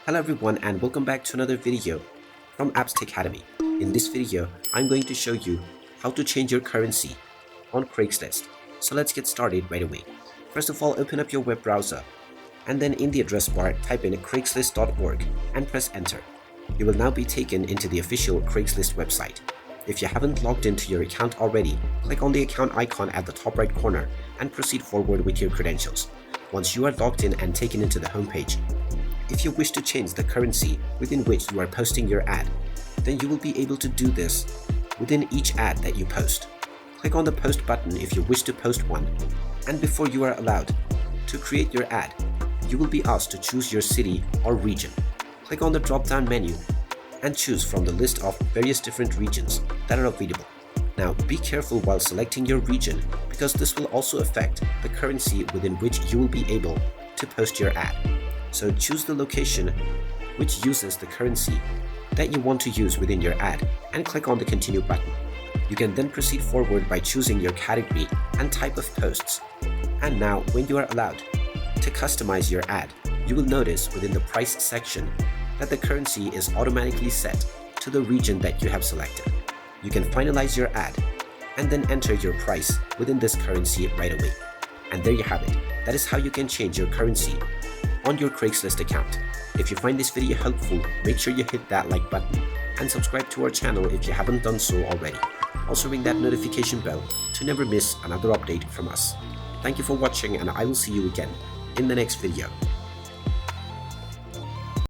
Hello everyone and welcome back to another video from Apps Academy. In this video, I'm going to show you how to change your currency on Craigslist. So let's get started right away. First of all, open up your web browser and then in the address bar, type in craigslist.org and press enter. You will now be taken into the official Craigslist website. If you haven't logged into your account already, click on the account icon at the top right corner and proceed forward with your credentials. Once you are logged in and taken into the homepage, if you wish to change the currency within which you are posting your ad, then you will be able to do this within each ad that you post. Click on the post button if you wish to post one, and before you are allowed to create your ad, you will be asked to choose your city or region. Click on the drop-down menu and choose from the list of various different regions that are available. Now be careful while selecting your region because this will also affect the currency within which you will be able to post your ad. So choose the location which uses the currency that you want to use within your ad and click on the continue button. You can then proceed forward by choosing your category and type of posts. And now when you are allowed to customize your ad, you will notice within the price section that the currency is automatically set to the region that you have selected. You can finalize your ad and then enter your price within this currency right away. And there you have it. That is how you can change your currency on your Craigslist account. If you find this video helpful, make sure you hit that like button and subscribe to our channel if you haven't done so already. Also ring that notification bell to never miss another update from us. Thank you for watching and I will see you again in the next video.